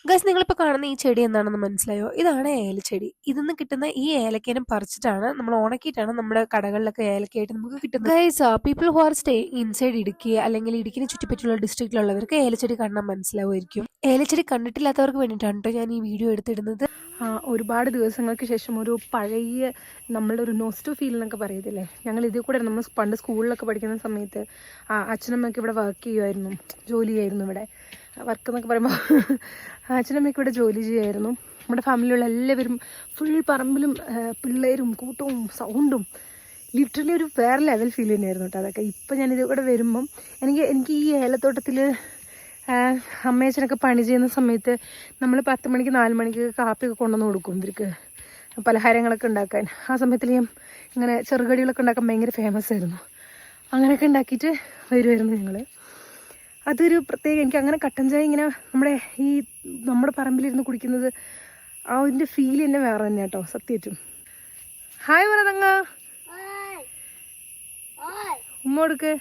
Guys, നിങ്ങളിപ്പോൾ കാണുന്ന ഈ ചെടി എന്താണെന്ന് മനസ്സിലായോ? ഇതാണ് ഏലച്ചെടി. ഇതിന്ന് കിട്ടുന്ന ഈ ഏലക്കേനം പറിച്ചിട്ടാണ് നമ്മൾ ഉണക്കിയിട്ടാണ് നമ്മുടെ കടകളിലൊക്കെ ഏലക്കയായിട്ട് നമുക്ക് കിട്ടുന്നത്. Guys, people who are stay inside Idukki അല്ലെങ്കിൽ ഇടുക്കിനെ ചുറ്റിപ്പറ്റിയുള്ള ഡിസ്ട്രിക്റ്റിലുള്ളവർക്ക് ഏലച്ചെടി കാണാൻ മനസ്സിലാവുമായിരിക്കും. ഏലച്ചെടി കണ്ടിട്ടില്ലാത്തവർക്ക് വേണ്ടിയിട്ടാണ് കേട്ടോ ഞാൻ ഈ വീഡിയോ എടുത്തിടുന്നത്. ഒരുപാട് ദിവസങ്ങൾക്ക് ശേഷം ഒരു പഴയ നമ്മളുടെ ഒരു നോസ്റ്റോ ഫീൽ എന്നൊക്കെ പറയത്തില്ലേ, ഞങ്ങൾ ഇതിൽ കൂടെ നമ്മൾ പണ്ട് സ്കൂളിലൊക്കെ പഠിക്കുന്ന സമയത്ത് അച്ഛനമ്മയൊക്കെ ഇവിടെ വർക്ക് ചെയ്യുമായിരുന്നു, ജോലി ചെയ്യായിരുന്നു. ഇവിടെ വർക്ക് എന്നൊക്കെ പറയുമ്പോൾ അച്ഛനമ്മയൊക്കെ ഇവിടെ ജോലി ചെയ്യുമായിരുന്നു. നമ്മുടെ ഫാമിലിയുള്ള എല്ലാവരും ഫുൾ പറമ്പിലും പിള്ളേരും കൂട്ടവും സൗണ്ടും ലിറ്ററലി ഒരു വേറെ ലെവൽ ഫീൽ തന്നെയായിരുന്നു കേട്ടോ അതൊക്കെ. ഇപ്പം ഞാനിത് കൂടെ വരുമ്പം എനിക്ക് ഈ ഏലത്തോട്ടത്തിൽ അമ്മയച്ഛനൊക്കെ പണി ചെയ്യുന്ന സമയത്ത് നമ്മൾ 10 മണിക്ക് 4 മണിക്ക് കാപ്പിയൊക്കെ കൊണ്ടുവന്ന് കൊടുക്കും ഇവർക്ക്, പലഹാരങ്ങളൊക്കെ ഉണ്ടാക്കാൻ. ആ സമയത്തിൽ ഞാൻ ഇങ്ങനെ ചെറുകടികളൊക്കെ ഉണ്ടാക്കാൻ ഭയങ്കര ഫേമസ് ആയിരുന്നു. അങ്ങനെയൊക്കെ ഉണ്ടാക്കിയിട്ട് വരുമായിരുന്നു ഞങ്ങൾ. അതൊരു പ്രത്യേക, എനിക്ക് അങ്ങനെ കട്ടൻ ചായ ഇങ്ങനെ നമ്മുടെ പറമ്പിലിരുന്ന് കുടിക്കുന്നത് അതിൻ്റെ ഫീൽ തന്നെ വേറെ തന്നെ കേട്ടോ സത്യമായിട്ടും. ഹായ് പറതങ്ങ, ഉമ്മ കൊടുക്ക്.